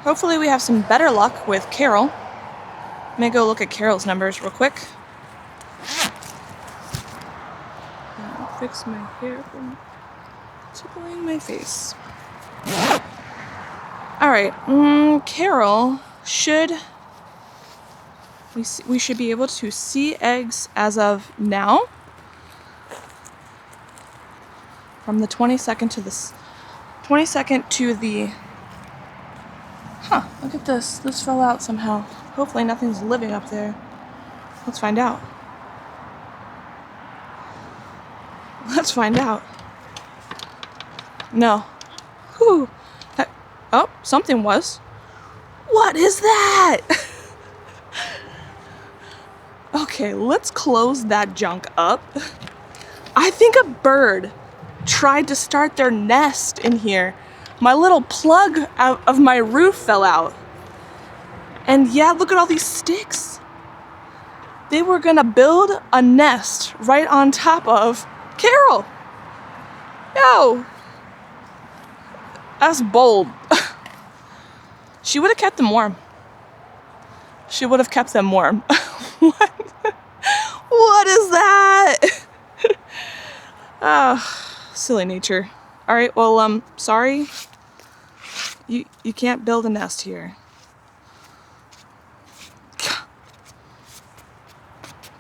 Hopefully we have some better luck with Carol. Let me go look at Carol's numbers real quick. I'll fix my hair from tickling my face. Alright, Carol should... We should be able to see eggs as of now. From the 22nd to the... 22nd to the... Huh, look at this. This fell out somehow. Hopefully nothing's living up there. Let's find out. Let's find out. No. Whew. Oh, something was. What is that? Okay, let's close that junk up. I think a bird tried to start their nest in here. My little plug out of my roof fell out. And yeah, look at all these sticks. They were gonna build a nest right on top of Carol. Yo. That's bold. She would have kept them warm. She would have kept them warm. What? What is that? Silly nature. All right, well, sorry. You can't build a nest here.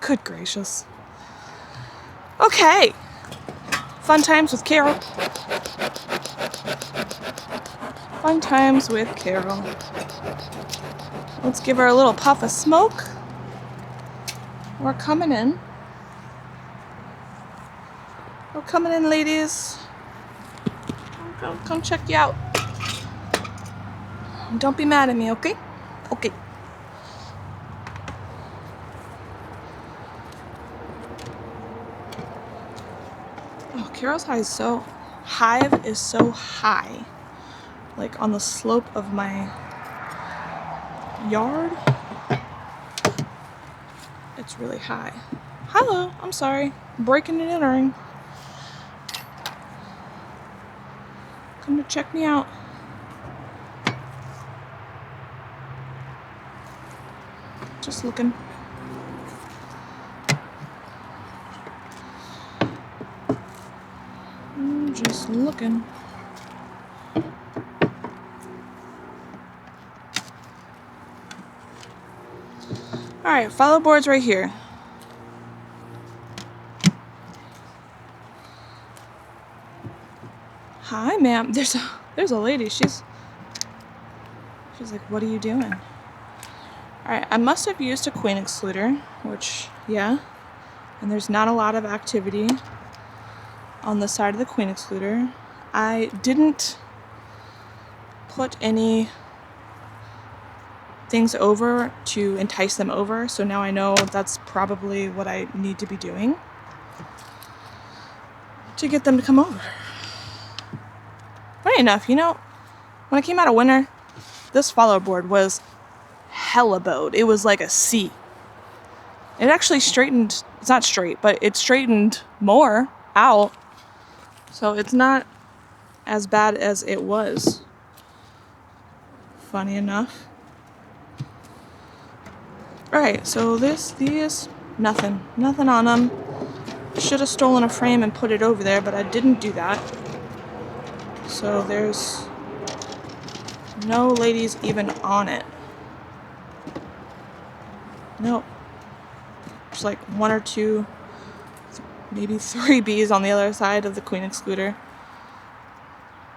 Good gracious. Okay. Fun times with Carol. Fun times with Carol. Let's give her a little puff of smoke. We're coming in. We're coming in, ladies. Come check you out. Don't be mad at me, okay? Okay. Oh, Carol's hive is so high. Like on the slope of my yard. It's really high. Hello, I'm sorry. Breaking and entering. Come to check me out. Just looking. Just looking. Alright, follow board's right here. Hi, ma'am. There's a lady. She's like, what are you doing? Alright, I must have used a queen excluder, which, yeah. And there's not a lot of activity on the side of the queen excluder. I didn't put any things over to entice them over, so now I know that's probably what I need to be doing to get them to come over. Funny enough, you know, when I came out of winter, this follow board was hella bowed. It was like a C. It actually straightened, it's not straight, but it straightened more out, so it's not as bad as it was. Funny enough. Alright, so these, nothing on them. Should have stolen a frame and put it over there, but I didn't do that. So there's no ladies even on it. Nope. There's like one or two, maybe 3 bees on the other side of the queen excluder.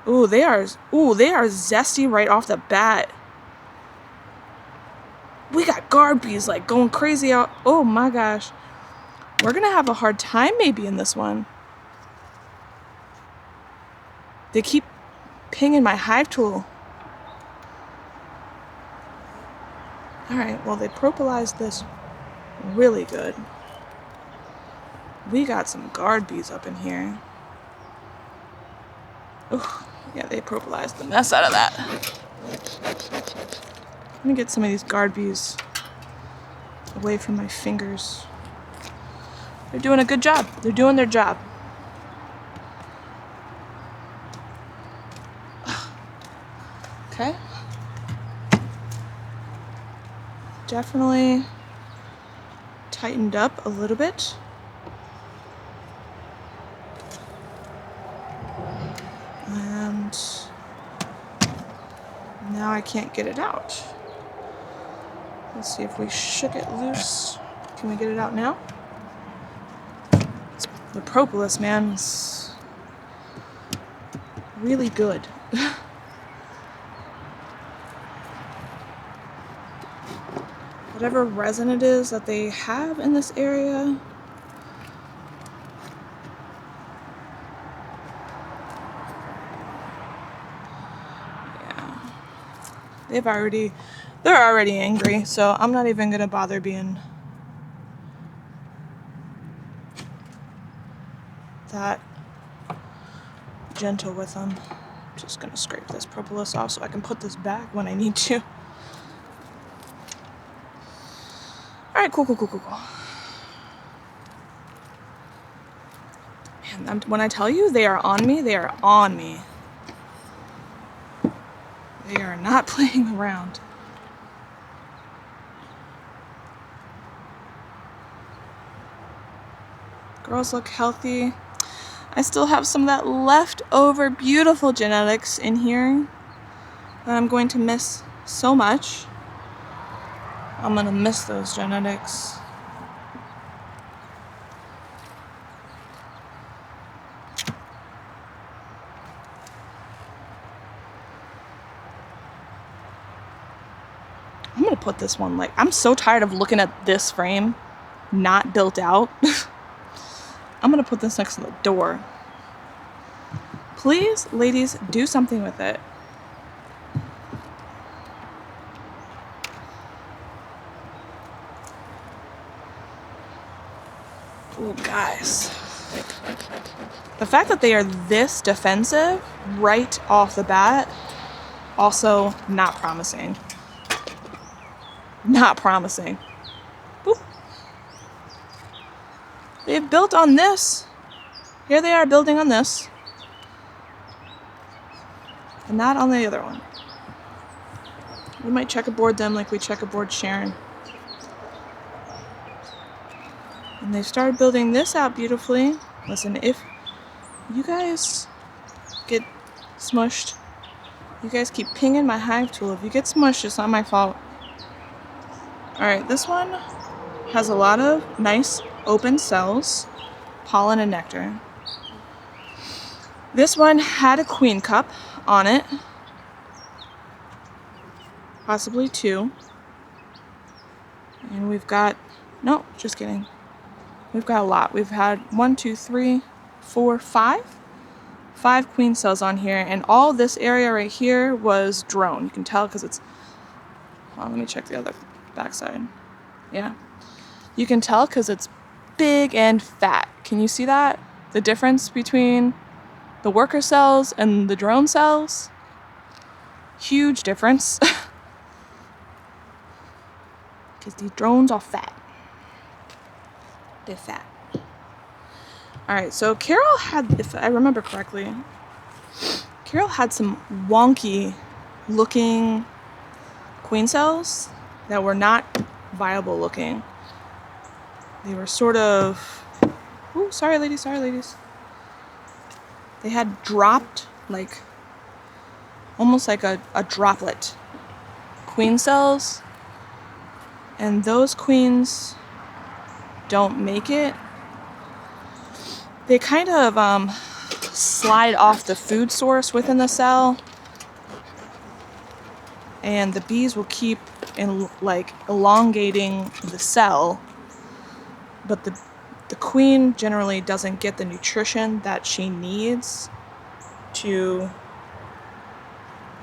Ooh, they are zesty right off the bat. We got guard bees like going crazy out. Oh my gosh. We're gonna have a hard time maybe in this one. They keep pinging my hive tool. Alright, well they propylized this really good. We got some guard bees up in here. Ooh, yeah, they propylized the mess out of that. Let me get some of these guard bees away from my fingers. They're doing a good job. They're doing their job. Okay. definitely tightened up a little bit. And now I can't get it out. Let's see if we shook it loose. Can we get it out now? The propolis, man, is really good. Whatever resin it is that they have in this area. Yeah. They're already angry, so I'm not even gonna bother being that gentle with them. I'm just gonna scrape this propolis off so I can put this back when I need to. Alright, cool. Man, when I tell you they are on me, they are on me. They are not playing around. Girls look healthy. I still have some of that leftover beautiful genetics in here that I'm going to miss so much. I'm gonna miss those genetics. I'm gonna put this one, like, I'm so tired of looking at this frame not built out. I'm gonna put this next to the door. Please, ladies, do something with it. Oh, guys. The fact that they are this defensive right off the bat, also not promising. Not promising. Boop. They've built on this. Here they are building on this. And not on the other one. We might checkerboard them like we checkerboard Sharon. And they started building this out beautifully. Listen, if you guys get smushed, you guys keep pinging my hive tool. If you get smushed, it's not my fault. Alright, this one has a lot of nice open cells, pollen and nectar. This one had a queen cup on it. Possibly two. And we've got, no, just kidding. We've got a lot. We've had 1, 2, 3, 4, 5. 5 queen cells on here, and all this area right here was drone. You can tell because it's, well, let me check the other backside. Yeah. You can tell because it's big and fat. Can you see that? The difference between the worker cells and the drone cells? Huge difference. Because these drones are fat. They're fat. Alright, so Carol had, if I remember correctly, Carol had some wonky looking queen cells that were not viable looking. They were sort of, ooh, sorry ladies. They had dropped, like, almost like a droplet queen cells. And those queens don't make it. They kind of slide off the food source within the cell, and the bees will keep elongating the cell, but the queen generally doesn't get the nutrition that she needs to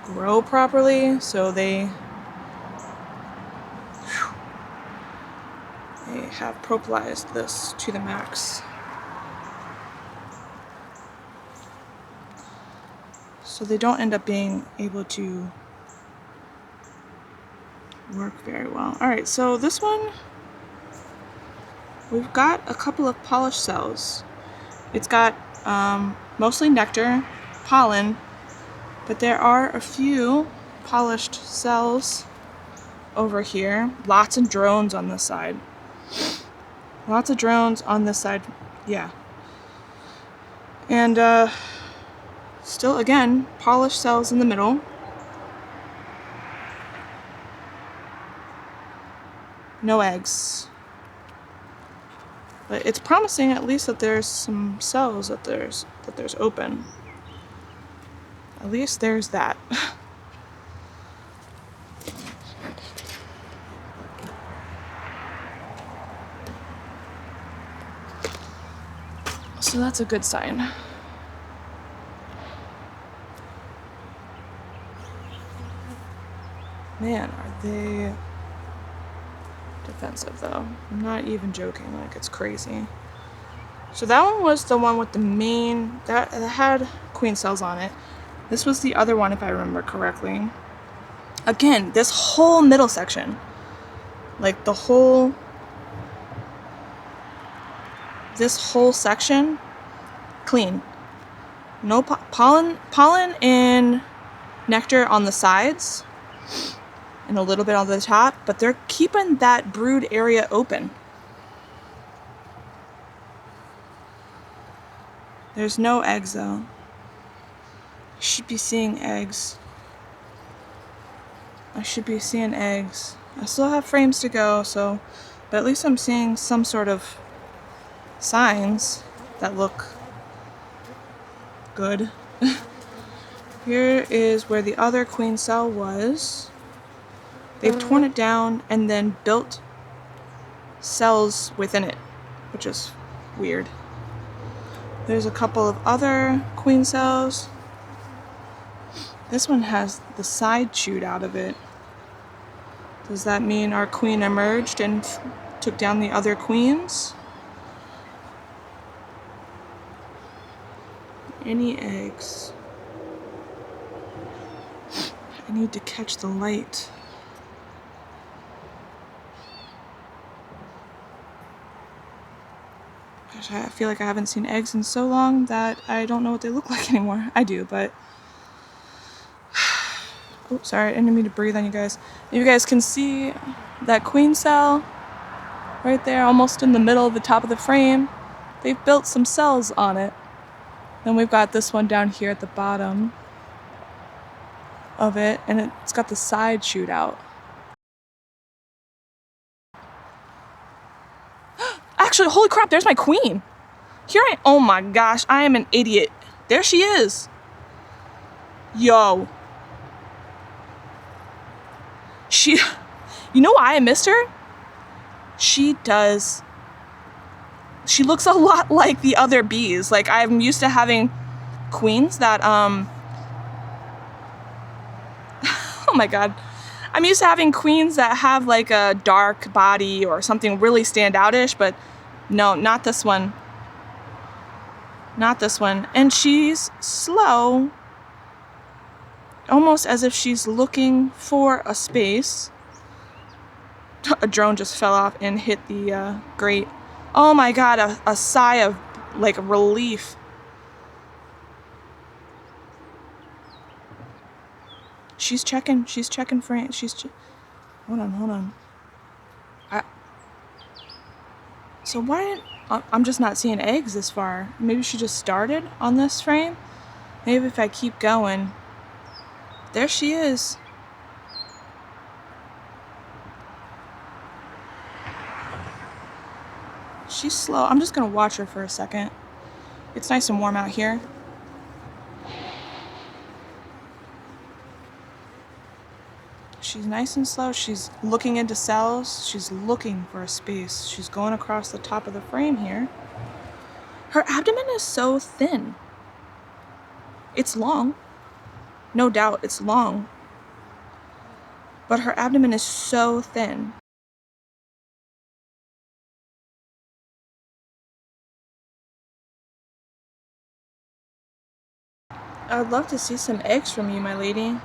grow properly, so they have propolized this to the max. So they don't end up being able to work very well. Alright, so this one, we've got a couple of polished cells. It's got mostly nectar, pollen, but there are a few polished cells over here. Lots of drones on this side. Lots of drones on this side. Yeah. And still, again, polished cells in the middle. No eggs. But it's promising at least that there's some cells that there's open. At least there's that. So that's a good sign. Man, are they defensive though. I'm not even joking, like it's crazy. So that one was the one with the main, that had queen cells on it. This was the other one if I remember correctly. Again, this whole middle section, like this whole section, clean. No pollen and nectar on the sides and a little bit on the top, but they're keeping that brood area open. There's no eggs though. I should be seeing eggs. I still have frames to go, but at least I'm seeing some sort of signs that look good. Here is where the other queen cell was. They've torn it down and then built cells within it, which is weird. There's a couple of other queen cells. This one has the side chewed out of it. Does that mean our queen emerged and took down the other queens? Any eggs? I need to catch the light. Gosh, I feel like I haven't seen eggs in so long that I don't know what they look like anymore. I do, but... Oh, sorry, I didn't mean to breathe on you guys. You guys can see that queen cell right there, almost in the middle of the top of the frame. They've built some cells on it. Then we've got this one down here at the bottom of it, and it's got the side shoot out. Actually, holy crap, there's my queen. Oh my gosh, I am an idiot. There she is. Yo. You know why I missed her? She looks a lot like the other bees. Like, I'm used to having queens that, oh my god. I'm used to having queens that have like a dark body or something really standoutish, but no, not this one. Not this one. And she's slow, almost as if she's looking for a space. A drone just fell off and hit the grate. Oh my god, a sigh of like relief. She's checking for it. Hold on. So why I'm just not seeing eggs this far. Maybe she just started on this frame. Maybe if I keep going. There she is. She's slow. I'm just gonna watch her for a second. It's nice and warm out here. She's nice and slow. She's looking into cells. She's looking for a space. She's going across the top of the frame here. Her abdomen is so thin. It's long. No doubt it's long. But her abdomen is so thin. I would love to see some eggs from you, my lady.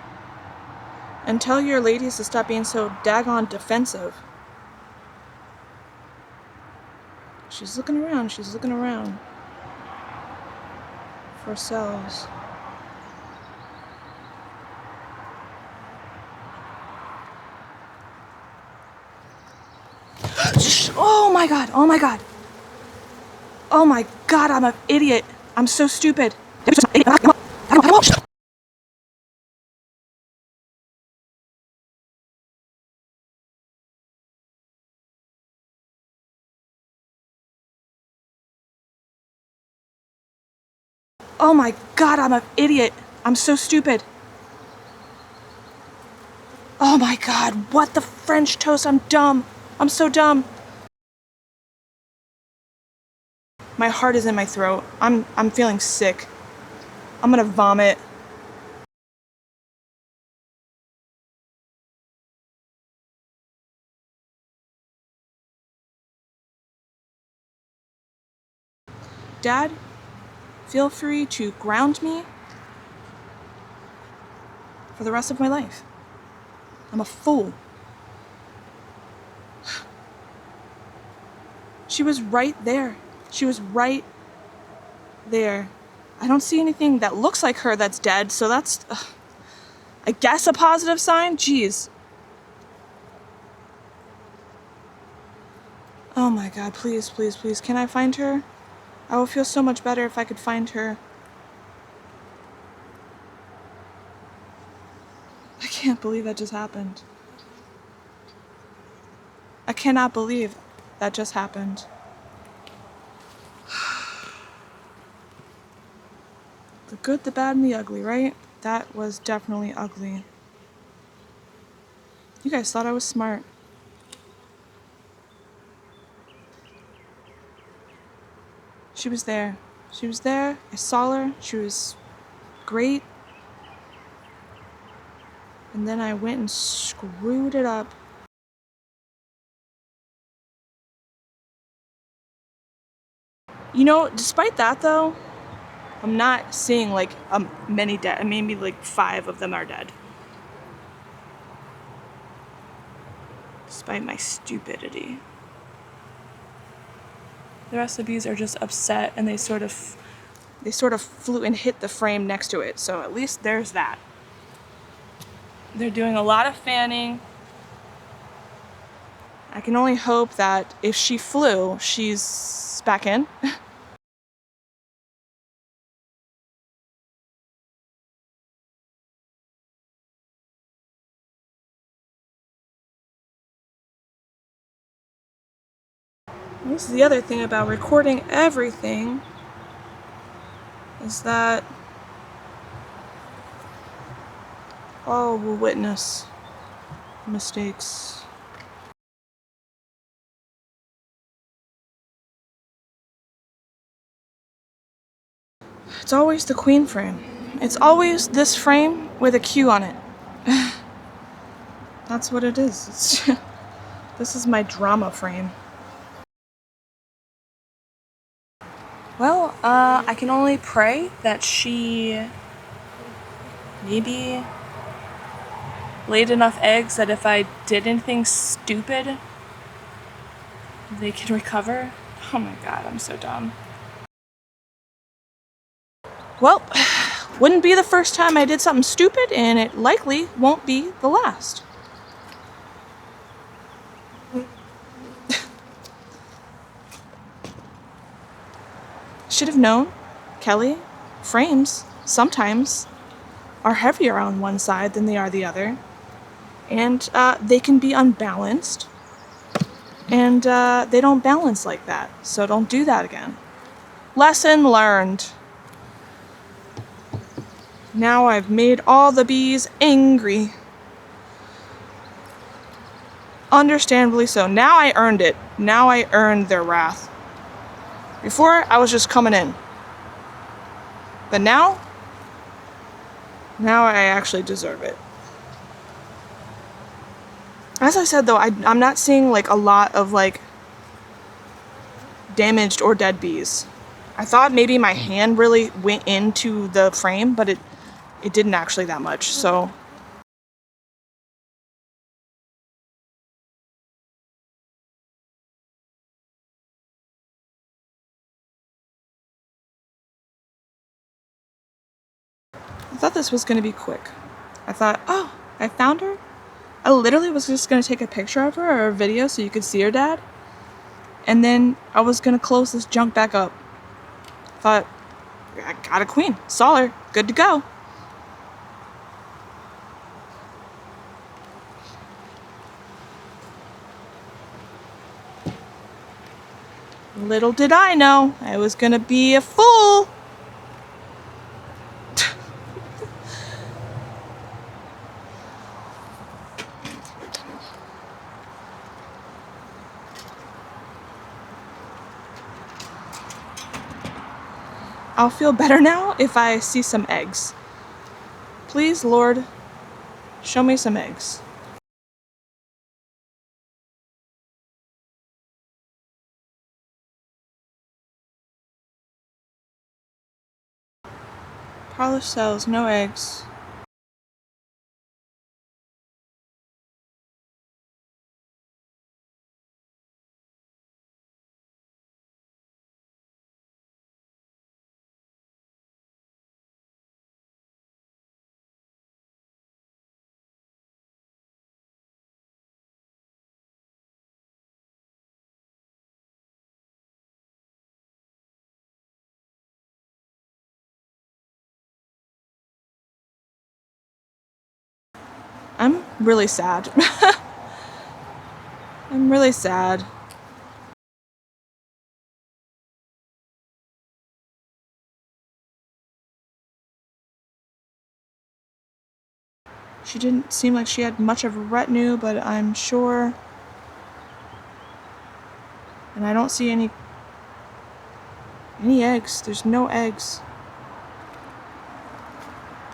And tell your ladies to stop being so daggone defensive. She's looking around for cells. Oh my god, oh my god. Oh my god, I'm an idiot. I'm so stupid. Oh my god, I'm an idiot. I'm so stupid. Oh my god, what the French toast? I'm dumb. I'm so dumb. My heart is in my throat. I'm feeling sick. I'm gonna vomit. Dad, feel free to ground me for the rest of my life. I'm a fool. She was right there. She was right there. I don't see anything that looks like her that's dead, so that's, I guess, a positive sign? Jeez. Oh my god, please, please, please. Can I find her? I would feel so much better if I could find her. I can't believe that just happened. I cannot believe that just happened. The good, the bad, and the ugly, right? That was definitely ugly. You guys thought I was smart. She was there. She was there. I saw her. She was great. And then I went and screwed it up. You know, despite that though, I'm not seeing like many dead. Maybe like 5 of them are dead. Despite my stupidity. The rest of these are just upset and they sort of flew and hit the frame next to it. So at least there's that. They're doing a lot of fanning. I can only hope that if she flew, she's back in. This is the other thing about recording everything, is that all will witness mistakes. It's always the queen frame. It's always this frame with a Q on it. That's what it is. This is my drama frame. Well, I can only pray that she maybe laid enough eggs that if I did anything stupid, they can recover. Oh my god, I'm so dumb. Well, wouldn't be the first time I did something stupid, and it likely won't be the last. Should have known, Kelly, frames sometimes are heavier on one side than they are the other, and they can be unbalanced, and they don't balance like that, so don't do that again. Lesson learned. Now I've made all the bees angry. Understandably so. Now I earned it. Now I earned their wrath. Before, I was just coming in. But now I actually deserve it. As I said though, I'm not seeing like a lot of like damaged or dead bees. I thought maybe my hand really went into the frame, but it didn't actually that much, so. I thought this was gonna be quick. I thought, oh, I found her? I literally was just gonna take a picture of her or a video so you could see her dad. and then I was gonna close this junk back up. Thought, I got a queen. Saw her. Good to go. Little did I know I was gonna be a fool. I'll feel better now if I see some eggs. Please, Lord, show me some eggs. Parlor cells, no eggs. I'm really sad. I'm really sad. She didn't seem like she had much of a retinue, but I'm sure. And I don't see any eggs. There's no eggs.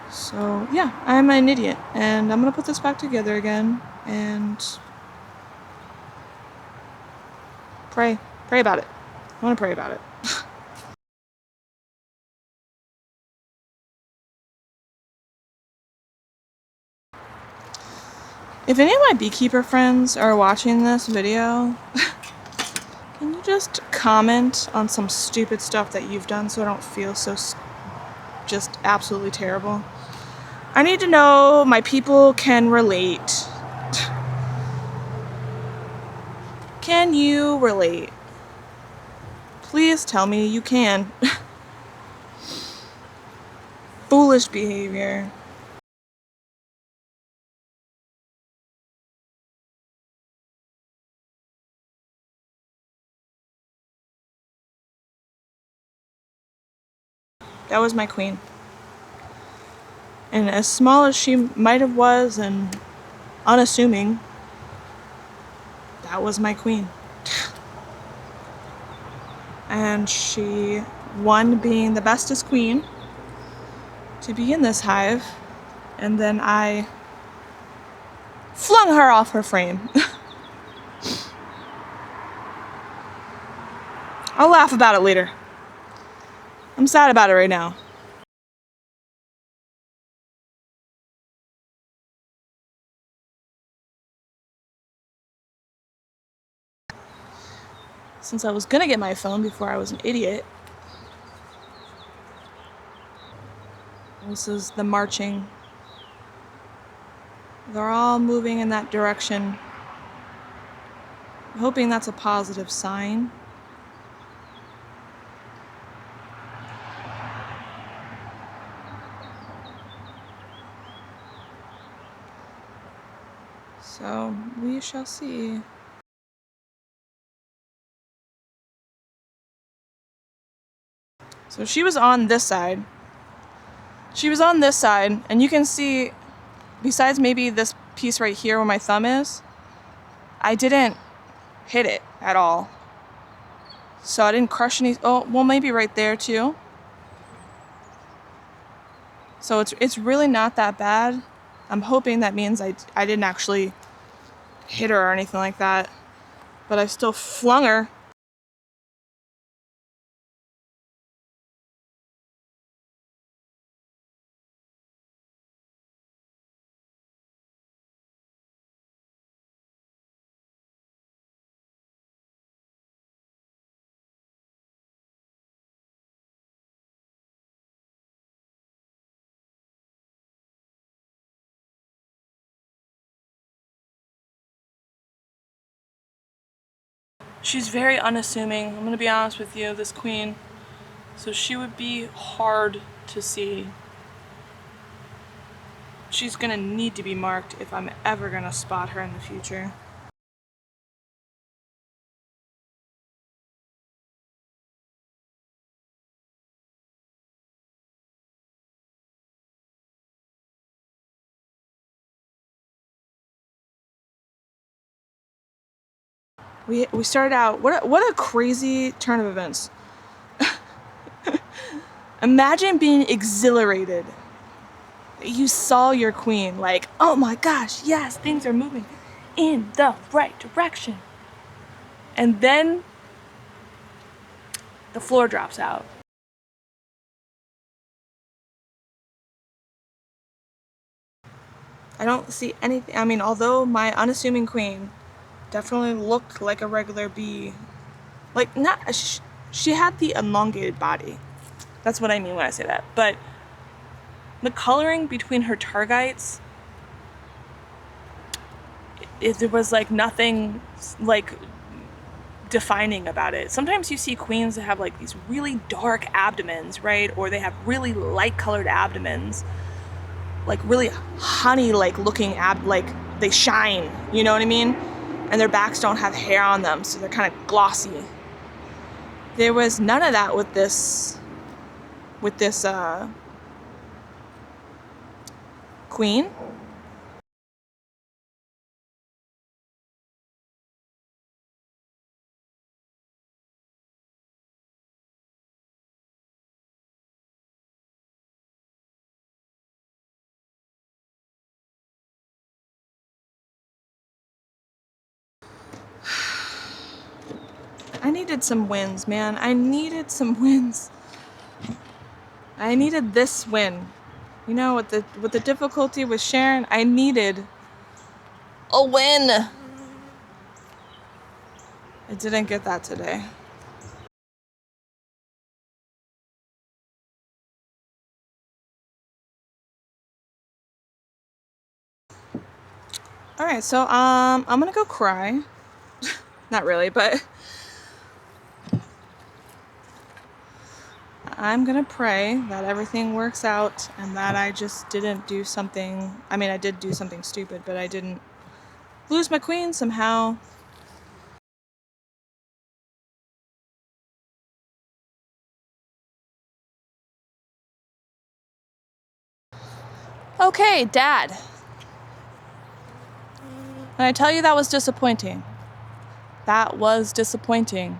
So yeah, I'm an idiot, and I'm gonna put this back together again and pray about it. I want to pray about it. If any of my beekeeper friends are watching this video, can you just comment on some stupid stuff that you've done so I don't feel so just absolutely terrible? I need to know my people can relate. Can you relate? Please tell me you can. Foolish behavior. That was my queen. And as small as she might have was and unassuming, that was my queen. And she won being the bestest queen to be in this hive, and then I flung her off her frame. I'll laugh about it later. I'm sad about it right now. Since I was gonna get my phone before I was an idiot. This is the marching. They're all moving in that direction. I'm hoping that's a positive sign. So we shall see. So she was on this side. She was on this side, and you can see, besides maybe this piece right here where my thumb is, I didn't hit it at all. So I didn't crush any. Oh, well, maybe right there too. So it's really not that bad. I'm hoping that means I didn't actually hit her or anything like that. But I still flung her. She's very unassuming. I'm gonna be honest with you, this queen. So she would be hard to see. She's gonna need to be marked if I'm ever gonna spot her in the future. We started out, what a crazy turn of events. Imagine being exhilarated. You saw your queen, like, oh my gosh, yes, things are moving in the right direction. And then the floor drops out. I don't see anything. I mean, although my unassuming queen definitely looked like a regular bee, like, not, she had the elongated body. That's what I mean when I say that. But the coloring between her targites, there was like nothing like defining about it. Sometimes you see queens that have like these really dark abdomens, right? Or they have really light colored abdomens, like really honey like looking like they shine, you know what I mean? And their backs don't have hair on them, so they're kind of glossy. There was none of that with this queen. I needed some wins, man. I needed some wins. I needed this win. You know, with the difficulty with Sharon, I needed a win. I didn't get that today. All right, so I'm gonna go cry. Not really, but I'm gonna pray that everything works out and that I just didn't do something. I mean, I did do something stupid, but I didn't lose my queen somehow. Okay, Dad. And I tell you that was disappointing. That was disappointing.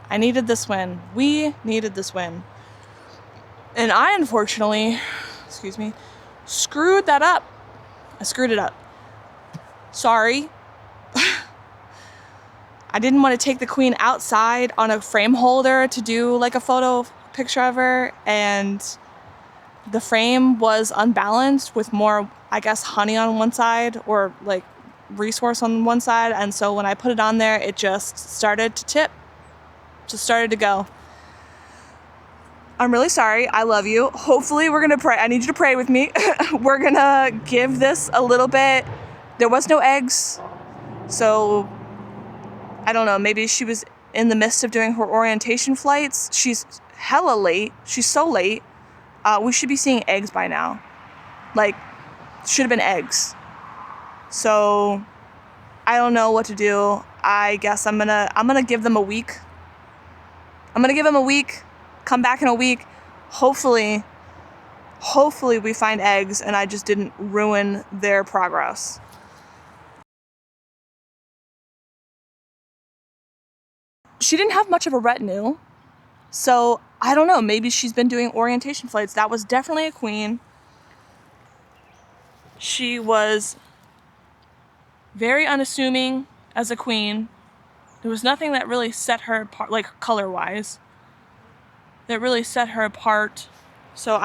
I needed this win. We needed this win. And I unfortunately, screwed that up. I screwed it up. Sorry. I didn't want to take the queen outside on a frame holder to do like a photo picture of her, and the frame was unbalanced with more, I guess, honey on one side or like resource on one side, and so when I put it on there, it just started to tip. Just started to go. I'm really sorry. I love you. Hopefully we're gonna pray. I need you to pray with me. We're gonna give this a little bit. There was no eggs, so I don't know, maybe she was in the midst of doing her orientation flights. She's hella late. She's so late. We should be seeing eggs by now. Like, should have been eggs. So I don't know what to do. I guess I'm gonna give them a week. I'm gonna give them a week. Come back in a week. Hopefully we find eggs and I just didn't ruin their progress. She didn't have much of a retinue, so I don't know, maybe she's been doing orientation flights. That was definitely a queen. She was very unassuming as a queen. There was nothing that really set her apart, like color-wise, that really set her apart. So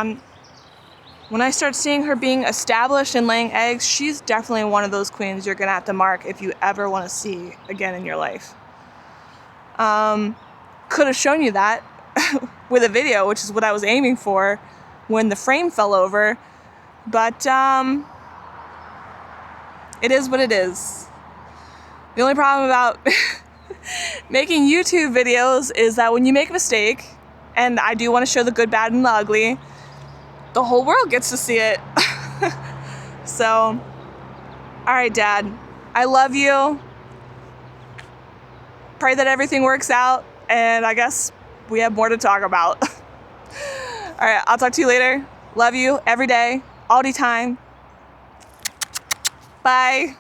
when I start seeing her being established and laying eggs, she's definitely one of those queens you're gonna have to mark if you ever want to see again in your life. Could have shown you that with a video, which is what I was aiming for when the frame fell over, but it is what it is. The only problem about making YouTube videos is that when you make a mistake, and I do want to show the good, bad, and the ugly, the whole world gets to see it. So, all right, Dad, I love you. Pray that everything works out, and I guess we have more to talk about. All right, I'll talk to you later. Love you every day, all the time. Bye.